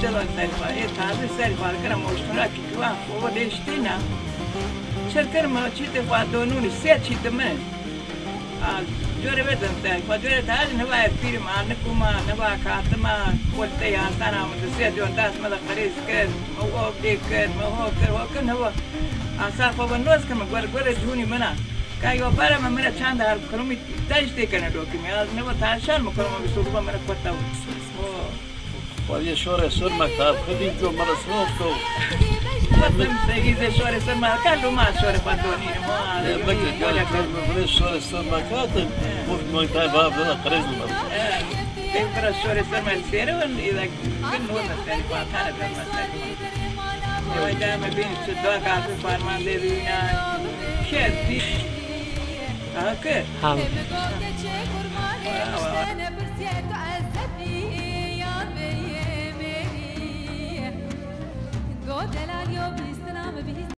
جلوی سریفا تازه سریفا کردم مشترا کی کوا و دیشتینا شرکر ما چیت فادونونی سه چیت من جوره بدن سریفا جوره تاج نوای پیر ما نکوما نوا کاتما ولته یانتانا مدرسه جون داس مدا خریز کرد مو دیکر مو کر نوا آسا فوندوس کم گور جونی منا کایو برام من چند هر کلومی داشته کنه دوکی میاد نوا تاشان مکرم بیسوبا من کوتا ولی شور سر مکتب خودی جو مرسوم تو مثلا سعید شور سر مکتب لو ما شور پاتونی ما بگید جایی که من شور سر مکتب مفت مکتب باب داره خریز می‌کنم. این برای شور سر مکتب و ایده کن نور نسلی پاتانه بیام مثلا. یه جایی می‌بینی چه دو کارت فرمانده بینا شد. آه که؟ هم.